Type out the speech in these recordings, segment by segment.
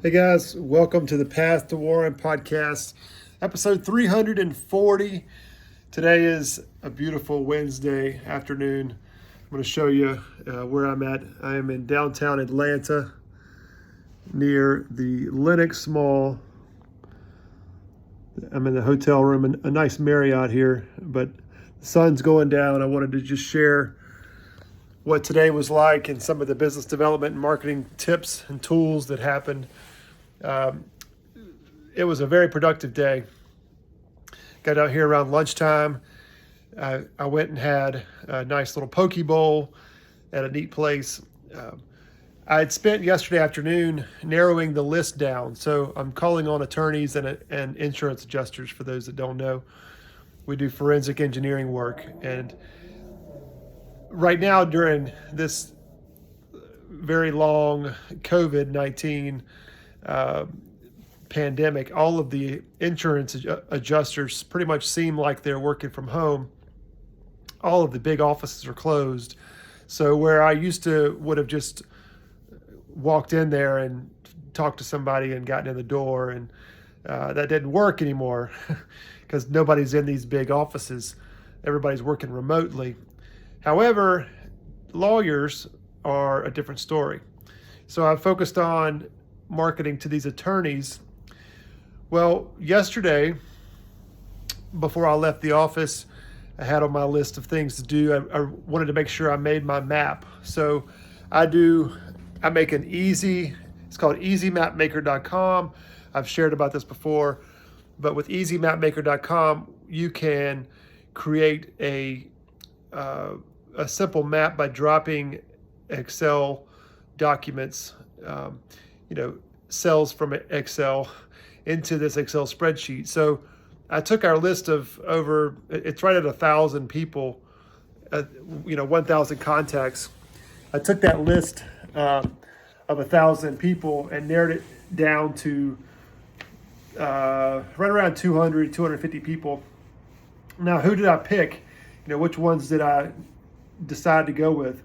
Hey guys, welcome to the Path to Warren podcast, episode 340. Today is a beautiful Wednesday afternoon. I'm going to show you where I'm at. I am in downtown Atlanta near the Lenox Mall. I'm in the hotel room, a nice Marriott here, but the sun's going down. I wanted to just share what today was like and some of the business development and marketing tips and tools that happened. It was a very productive day. Got out here around lunchtime. I went and had a nice little poke bowl at a neat place. I had spent yesterday afternoon narrowing the list down. So I'm calling on attorneys and insurance adjusters. For those that don't know, we do forensic engineering work. And right now during this very long COVID-19 pandemic, all of the insurance adjusters pretty much seem like they're working from home. All of the big offices are closed. So where I would have just walked in there and talked to somebody and gotten in the door, and that didn't work anymore because nobody's in these big offices. Everybody's working remotely. However, lawyers are a different story. So I focused on marketing to these attorneys. Well, yesterday, before I left the office, I had on my list of things to do. I wanted to make sure I made my map. So I make an it's called easymapmaker.com. I've shared about this before, but with easymapmaker.com, you can create a simple map by dropping Excel documents, cells from Excel into this Excel spreadsheet. So I took our list of it's right at 1,000 people, 1,000 contacts. I took that list of 1,000 people and narrowed it down to right around 200, 250 people. Now, who did I pick? Which ones did I decide to go with?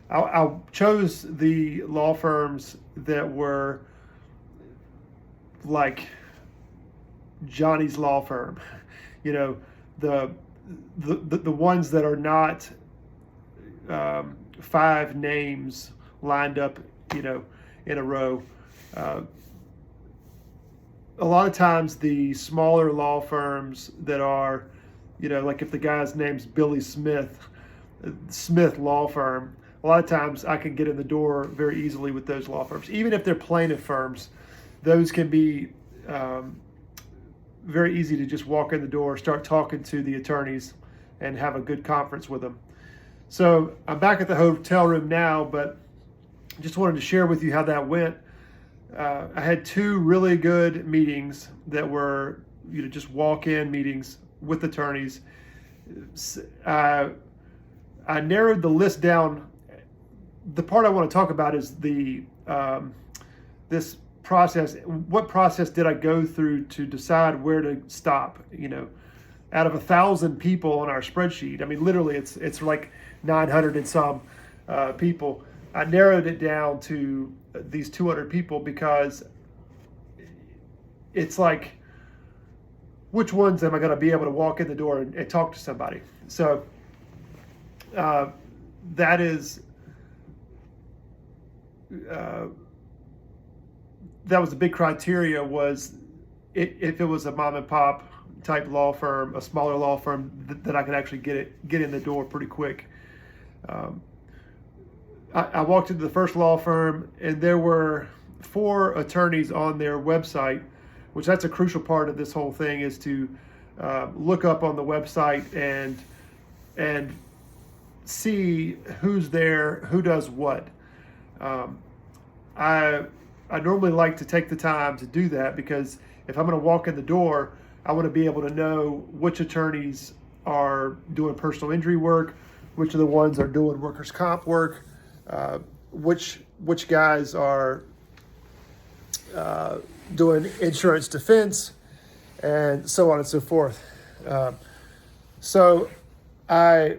I chose the law firms that were like Johnny's law firm, the ones that are not 5 names lined up, in a row. A lot of times the smaller law firms that are, like if the guy's name's Billy Smith Law Firm, a lot of times I can get in the door very easily with those law firms. Even if they're plaintiff firms, those can be very easy to just walk in the door, start talking to the attorneys, and have a good conference with them. So I'm back at the hotel room now, but just wanted to share with you how that went. I had 2 really good meetings that were, just walk-in meetings with attorneys. I narrowed the list down. The part I want to talk about is this process. What process did I go through to decide where to stop? Out of 1,000 people on our spreadsheet, I mean, literally, it's like 900 and some people. I narrowed it down to these 200 people because it's like, which ones am I going to be able to walk in the door and talk to somebody? So that is. That was the big criteria, was if it was a mom and pop type law firm, a smaller law firm, that I could actually get in the door pretty quick. I walked into the first law firm, and there were 4 attorneys on their website, which that's a crucial part of this whole thing, is to look up on the website and see who's there, who does what. I normally like to take the time to do that, because if I'm going to walk in the door, I want to be able to know which attorneys are doing personal injury work, which are the ones are doing workers' comp work, which guys are doing insurance defense, and so on and so forth. So I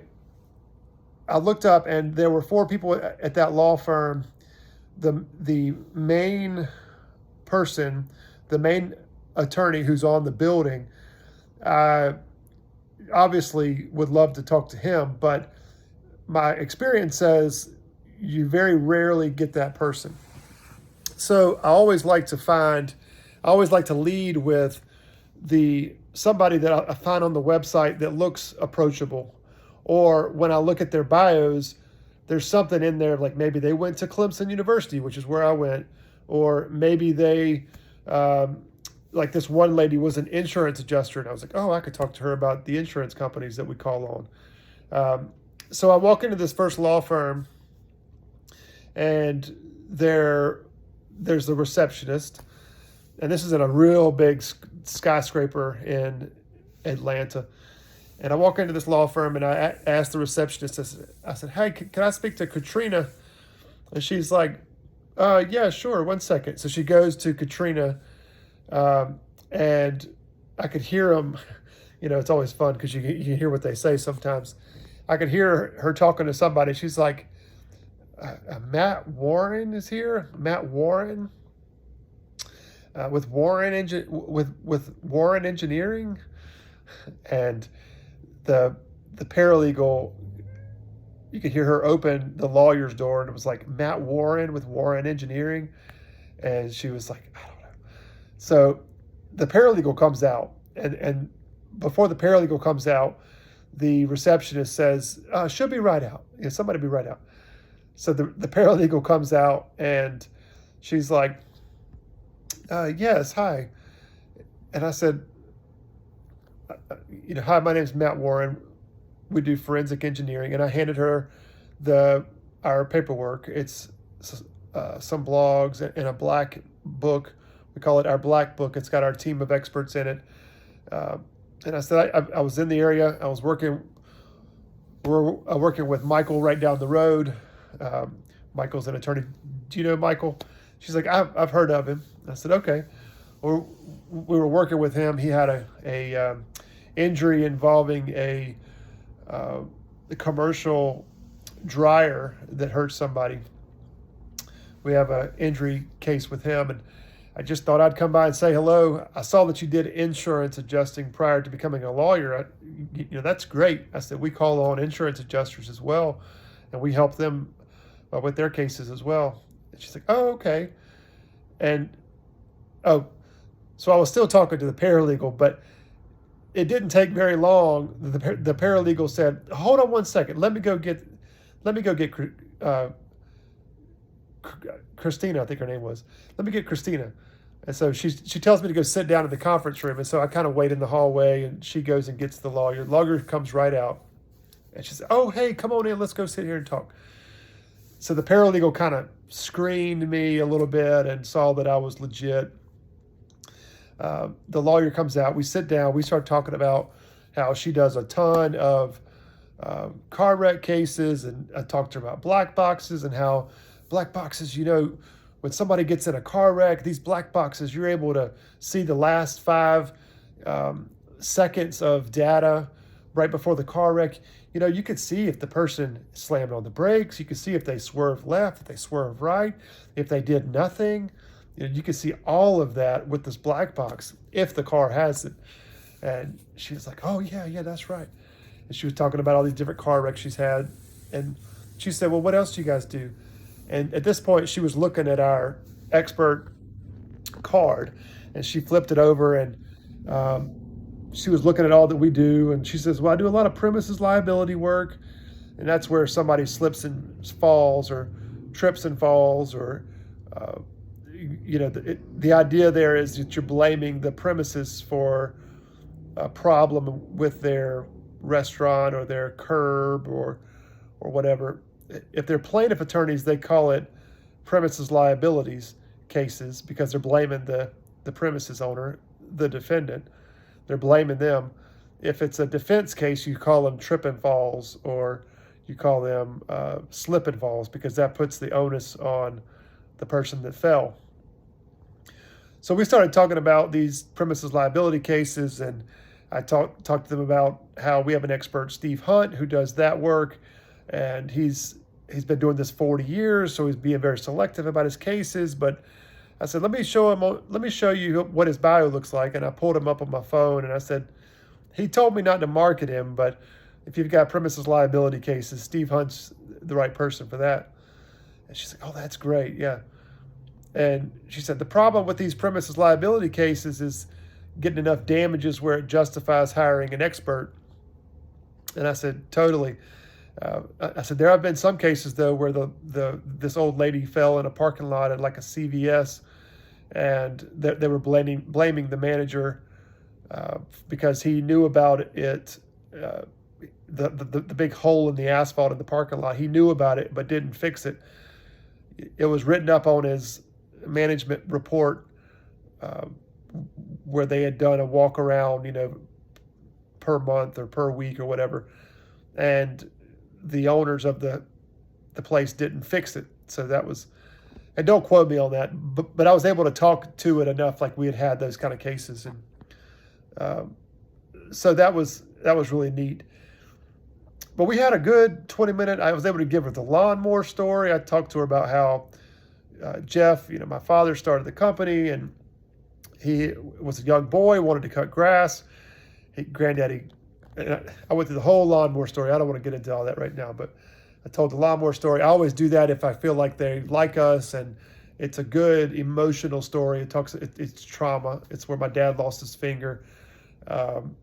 looked up, and there were 4 people at that law firm. The main person, the main attorney who's on the building, I obviously would love to talk to him, but my experience says you very rarely get that person. So I always like to lead with somebody that I find on the website that looks approachable, or when I look at their bios, there's something in there like maybe they went to Clemson University, which is where I went, or maybe they, like this one lady was an insurance adjuster, and I was like, oh, I could talk to her about the insurance companies that we call on. So I walk into this first law firm, and there's the receptionist, and this is in a real big skyscraper in Atlanta. And I walk into this law firm, and I asked the receptionist, I said, hey, can I speak to Katrina? And she's like, yeah, sure, 1 second. So she goes to Katrina, and I could hear them. It's always fun because you can hear what they say sometimes. I could hear her talking to somebody. She's like, Matt Warren is here. Matt Warren with Warren Engineering, and the paralegal. You could hear her open the lawyer's door, and it was like Matt Warren with Warren Engineering, and she was like, I don't know. So the paralegal comes out, and before the paralegal comes out, the receptionist says, she'll be right out. Somebody be right out. So the paralegal comes out, and she's like, yes, hi. And I said, hi, my name's Matt Warren. We do forensic engineering. And I handed her our paperwork. It's some blogs and a black book. We call it our black book. It's got our team of experts in it. And I said, I was in the area. I was working with Michael right down the road. Michael's an attorney. Do you know Michael? She's like, I've heard of him. I said, okay. Well, we were working with him. He had a injury involving a commercial dryer that hurt somebody. We have an injury case with him, and I just thought I'd come by and say hello. I saw that you did insurance adjusting prior to becoming a lawyer. That's great. I said, we call on insurance adjusters as well, and we help them with their cases as well. And she's like, oh, okay. And, so I was still talking to the paralegal, but it didn't take very long. The paralegal said, hold on 1 second. Let me go get Christina, I think her name was. Let me get Christina. And so she tells me to go sit down in the conference room. And so I kind of wait in the hallway, and she goes and gets the lawyer. The lawyer comes right out. And she says, oh, hey, come on in. Let's go sit here and talk. So the paralegal kind of screened me a little bit and saw that I was legit. The lawyer comes out. We sit down. We start talking about how she does a ton of car wreck cases. And I talked to her about black boxes and how black boxes, when somebody gets in a car wreck, these black boxes, you're able to see the last 5 seconds of data right before the car wreck. You could see if the person slammed on the brakes. You could see if they swerved left, if they swerved right, if they did nothing. You can see all of that with this black box if the car has it. And she was like, oh, yeah, that's right. And she was talking about all these different car wrecks she's had. And she said, well, what else do you guys do? And at this point, she was looking at our expert card, and she flipped it over, and she was looking at all that we do. And she says, well, I do a lot of premises liability work. And that's where somebody slips and falls or trips and falls, or the idea there is that you're blaming the premises for a problem with their restaurant or their curb or whatever. If they're plaintiff attorneys, they call it premises liabilities cases because they're blaming the premises owner, the defendant. They're blaming them. If it's a defense case, you call them trip and falls, or you call them slip and falls, because that puts the onus on the person that fell. So we started talking about these premises liability cases, and I talked to them about how we have an expert, Steve Hunt, who does that work, and he's been doing this 40 years, so he's being very selective about his cases. But I said, let me show you what his bio looks like. And I pulled him up on my phone and I said, he told me not to market him, but if you've got premises liability cases, Steve Hunt's the right person for that. And she's like, oh, that's great. Yeah. And she said, the problem with these premises liability cases is getting enough damages where it justifies hiring an expert. And I said, totally. I said, there have been some cases, though, where this old lady fell in a parking lot at like a CVS, and they were blaming the manager because he knew about it. The big hole in the asphalt in the parking lot. He knew about it, but didn't fix it. It was written up on his management report where they had done a walk around, per month or per week or whatever. And the owners of the place didn't fix it. So that was, and don't quote me on that, but I was able to talk to it enough, like we had those kind of cases. And so that was really neat. But we had a good 20-minute, I was able to give her the lawnmower story. I talked to her about how Jeff, my father started the company, and he was a young boy, wanted to cut grass. Granddaddy, I went through the whole lawnmower story. I don't want to get into all that right now, but I told the lawnmower story. I always do that if I feel like they like us and it's a good emotional story. It's trauma. It's where my dad lost his finger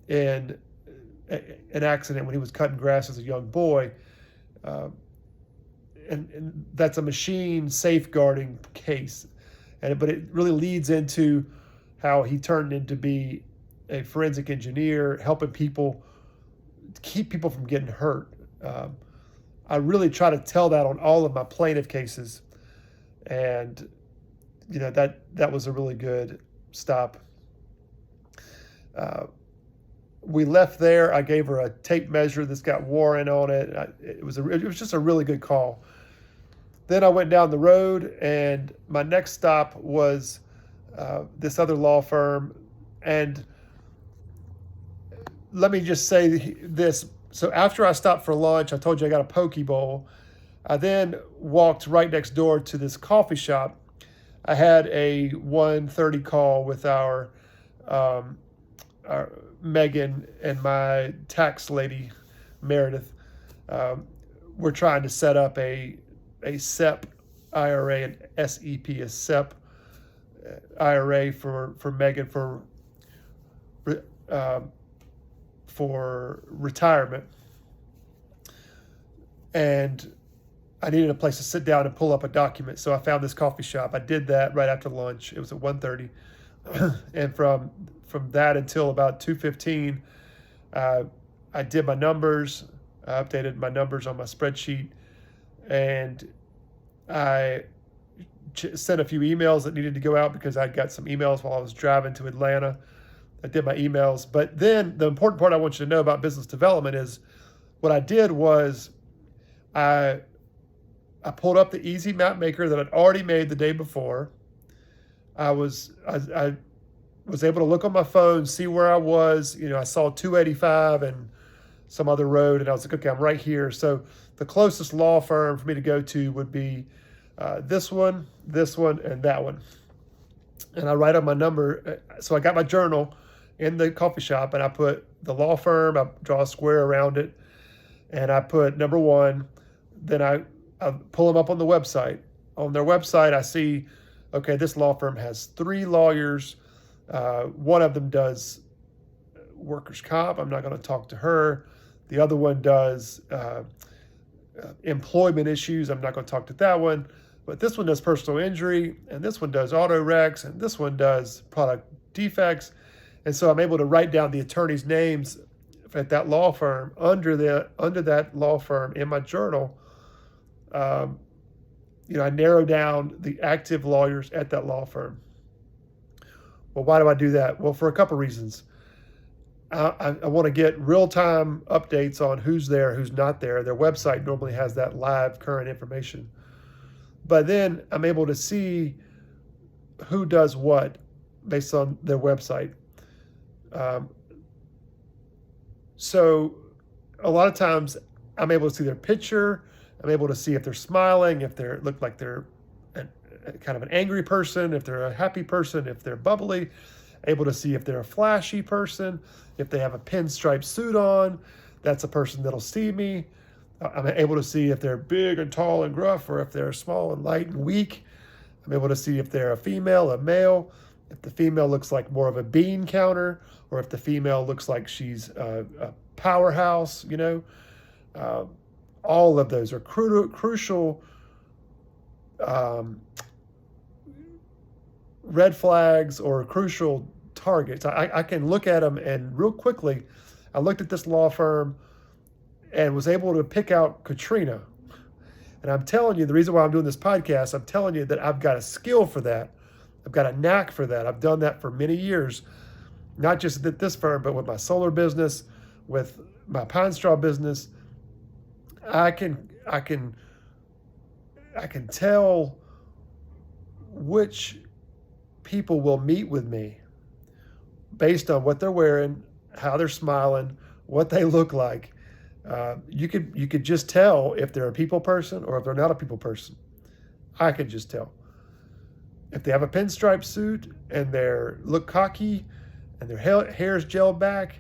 in an accident when he was cutting grass as a young boy. And that's a machine safeguarding case. But it really leads into how he turned into be a forensic engineer, helping people, keep people from getting hurt. I really try to tell that on all of my plaintiff cases. And, that was a really good stop. We left there. I gave her a tape measure that's got Warren on it. It was just a really good call. Then I went down the road, and my next stop was this other law firm. And let me just say this. So after I stopped for lunch, I told you I got a poke bowl. I then walked right next door to this coffee shop. I had a 1:30 call with our Megan and my tax lady, Meredith. We're trying to set up a SEP IRA, an SEP, a SEP IRA for Megan for retirement. And I needed a place to sit down and pull up a document. So I found this coffee shop. I did that right after lunch. It was at 1:30. And from that until about 2:15, I did my numbers. I updated my numbers on my spreadsheet. And I sent a few emails that needed to go out because I got some emails while I was driving to Atlanta. I did my emails. But then the important part I want you to know about business development is what I did was I pulled up the easy map maker that I'd already made the day before. I was able to look on my phone, see where I was. I saw 285 and some other road, and I was like, okay, I'm right here. So the closest law firm for me to go to would be this one, and that one. And I write up my number. So I got my journal in the coffee shop, and I put the law firm, I draw a square around it, and I put number one. Then I pull them up on the website. On their website, I see, okay, this law firm has 3 lawyers. One of them does workers' comp. I'm not going to talk to her. The other one does employment issues. I'm not going to talk to that one. But this one does personal injury, and this one does auto wrecks, and this one does product defects. And so I'm able to write down the attorneys' names at that law firm under that law firm in my journal. I narrow down the active lawyers at that law firm. Well, why do I do that? Well, for a couple reasons. I want to get real-time updates on who's there, who's not there. Their website normally has that live current information. But then I'm able to see who does what based on their website. So a lot of times I'm able to see their picture. I'm able to see if they're smiling, if they look like they're an kind of an angry person, if they're a happy person, if they're bubbly, able to see if they're a flashy person, if they have a pinstripe suit on, that's a person that'll see me. I'm able to see if they're big and tall and gruff, or if they're small and light and weak. I'm able to see if they're a female, a male, if the female looks like more of a bean counter, or if the female looks like she's a powerhouse, all of those are crucial red flags or crucial targets. I can look at them, and real quickly, I looked at this law firm and was able to pick out Katrina. And I'm telling you, the reason why I'm doing this podcast, I'm telling you that I've got a skill for that. I've got a knack for that. I've done that for many years, not just at this firm, but with my solar business, with my pine straw business. I can tell which people will meet with me based on what they're wearing, how they're smiling, what they look like. You could just tell if they're a people person or if they're not a people person. I could just tell. If they have a pinstripe suit and they look cocky and their hair's gelled back,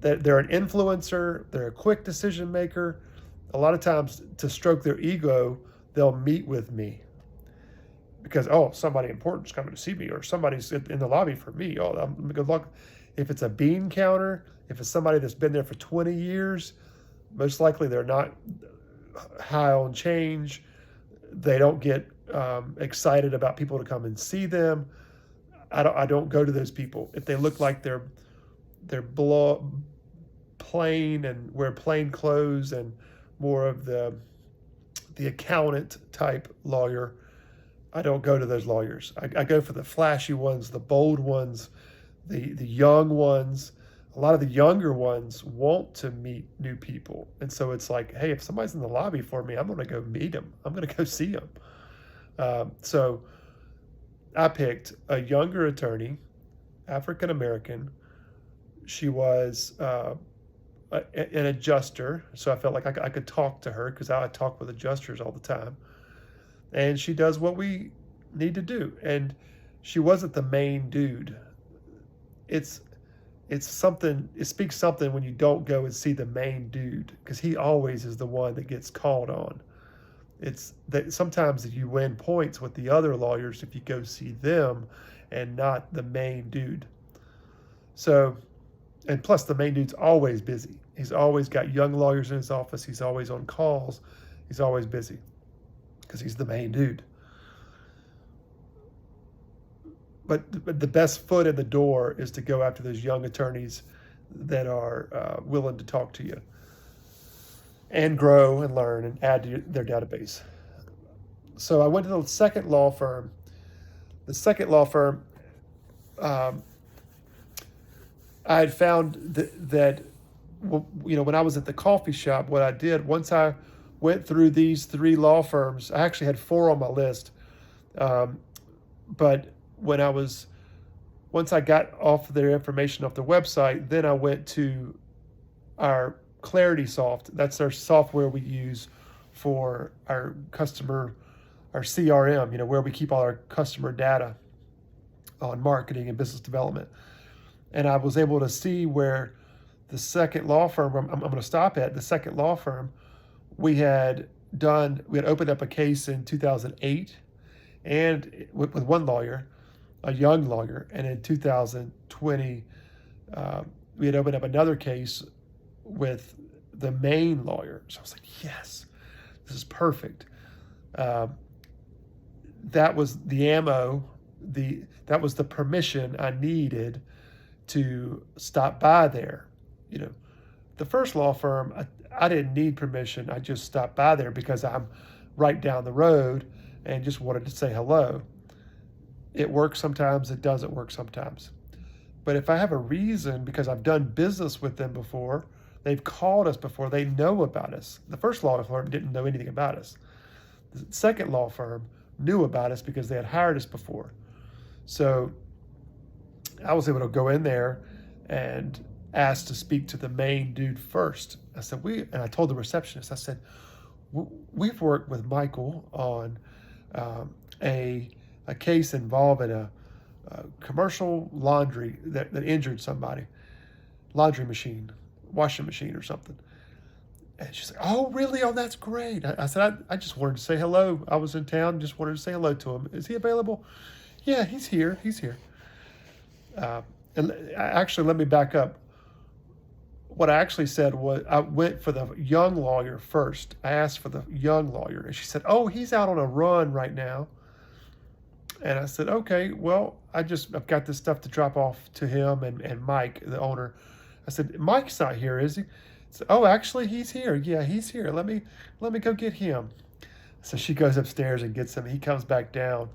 that they're an influencer, they're a quick decision maker. A lot of times, to stroke their ego, they'll meet with me because, somebody important is coming to see me, or somebody's in the lobby for me. Good luck. If it's a bean counter, if it's somebody that's been there for 20 years, most likely they're not high on change. They don't get excited about people to come and see them. I don't go to those people. If they look like they're plain and wear plain clothes and more of the accountant type lawyer, I don't go to those lawyers. I go for the flashy ones, the bold ones, the young ones. A lot of the younger ones want to meet new people. And so it's like, hey, if somebody's in the lobby for me, I'm going to go meet them. I'm going to go see them. So I picked a younger attorney, African-American. She was an adjuster, so I felt like I could talk to her because I talk with adjusters all the time. And she does what we need to do. And she wasn't the main dude. It's something, it speaks something when you don't go and see the main dude, because he always is the one that gets called on. It's that sometimes you win points with the other lawyers if you go see them and not the main dude. So, and plus the main dude's always busy. He's always got young lawyers in his office. He's always on calls. He's always busy because he's the main dude. But the best foot in the door is to go after those young attorneys that are willing to talk to you and grow and learn and add to their database. So I went to the second law firm. The second law firm, I had found that when I was at the coffee shop, what I did, once I went through these three law firms, I actually had 4 on my list. But once I got off their information off their website, then I went to our Clarity Soft. That's our software we use for our CRM, where we keep all our customer data on marketing and business development. And I was able to see where the second law firm, I'm going to stop at, the second law firm, we had opened up a case in 2008 and with one lawyer, a young lawyer, and in 2020, we had opened up another case with the main lawyer. So I was like, yes, this is perfect. That was the ammo, that was the permission I needed to stop by there. The first law firm, I didn't need permission. I just stopped by there because I'm right down the road and just wanted to say hello. It works sometimes, it doesn't work sometimes. But if I have a reason, because I've done business with them before, they've called us before, they know about us. The first law firm didn't know anything about us. The second law firm knew about us because they had hired us before. So I was able to go in there and ask to speak to the main dude first. I said, and I told the receptionist, I said, we've worked with Michael on a case involving a commercial laundry that injured somebody, laundry machine, washing machine or something. And she's like, "Oh, really? Oh, that's great." I said, I just wanted to say hello. I was in town, just wanted to say hello to him. Is he available? Yeah, he's here. He's here. And actually, let me back up. What I actually said was I went for the young lawyer first. I asked for the young lawyer, and she said, "Oh, he's out on a run right now." And I said, "Okay, well, I've got this stuff to drop off to him and Mike, the owner." I said, "Mike's not here, is he?" Said, "Oh, actually, he's here. Yeah, he's here. Let me go get him." So she goes upstairs and gets him. He comes back down,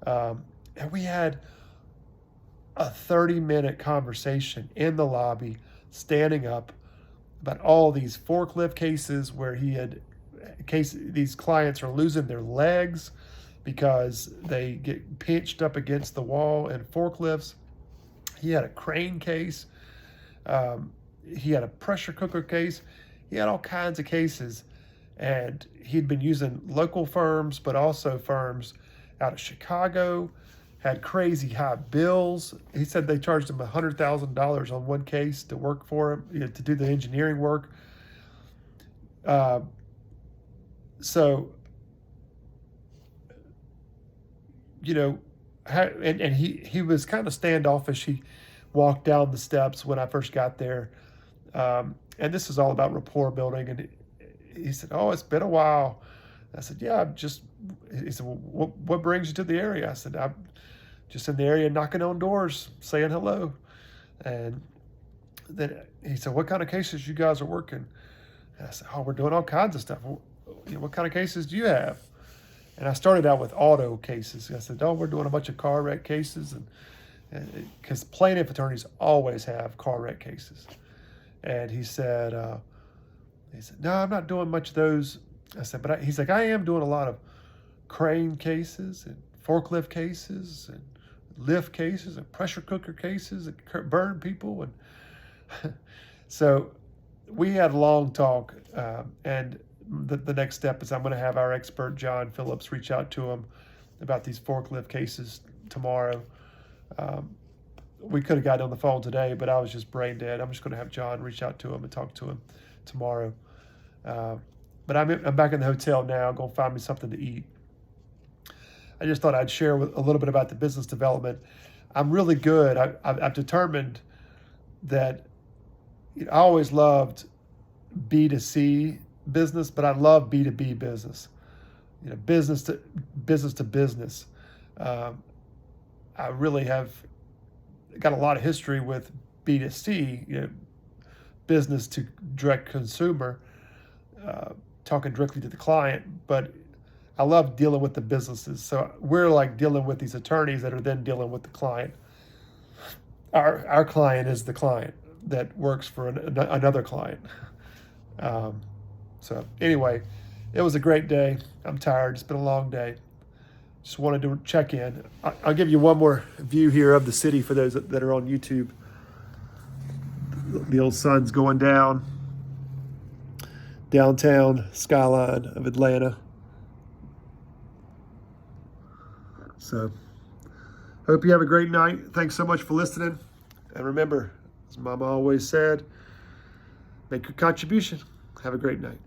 and we had a 30-minute conversation in the lobby, standing up, about all these forklift cases where these clients are losing their legs because they get pinched up against the wall in forklifts. He had a crane case. He had a pressure cooker case. He had all kinds of cases. And he'd been using local firms, but also firms out of Chicago, had crazy high bills. He said they charged him $100,000 on one case to work for him, to do the engineering work. So, and he was kind of standoffish. He walked down the steps when I first got there. And this is all about rapport building. And he said, "Oh, it's been a while." I said, "Yeah, he said, "Well, what brings you to the area?" I said, "I'm just in the area knocking on doors, saying hello." And then he said, "What kind of cases you guys are working?" And I said, "Oh, we're doing all kinds of stuff. Well, what kind of cases do you have?" And I started out with auto cases. I said, "Oh, we're doing a bunch of car wreck cases." And because plaintiff attorneys always have car wreck cases. And he said, "No, I'm not doing much of those." I said, "But he's like, I am doing a lot of crane cases and forklift cases and lift cases and pressure cooker cases that burn people." And so we had a long talk. And the next step is I'm going to have our expert, John Phillips, reach out to him about these forklift cases tomorrow. We could have gotten on the phone today, but I was just brain dead. I'm just going to have John reach out to him and talk to him tomorrow. But I'm back in the hotel now, going to find me something to eat. I just thought I'd share a little bit about the business development. I'm really good. I've determined that I always loved B2C business, but I love B2B business. Business to business. I really have got a lot of history with B2C, business to direct consumer, talking directly to the client, but I love dealing with the businesses. So we're like dealing with these attorneys that are then dealing with the client. Our client is the client that works for another client. So anyway, it was a great day. I'm tired. It's been a long day. Just wanted to check in. I'll give you one more view here of the city for those that are on YouTube. The old sun's going down. Downtown skyline of Atlanta. So, hope you have a great night. Thanks so much for listening. And remember, as Mama always said, make your contribution. Have a great night.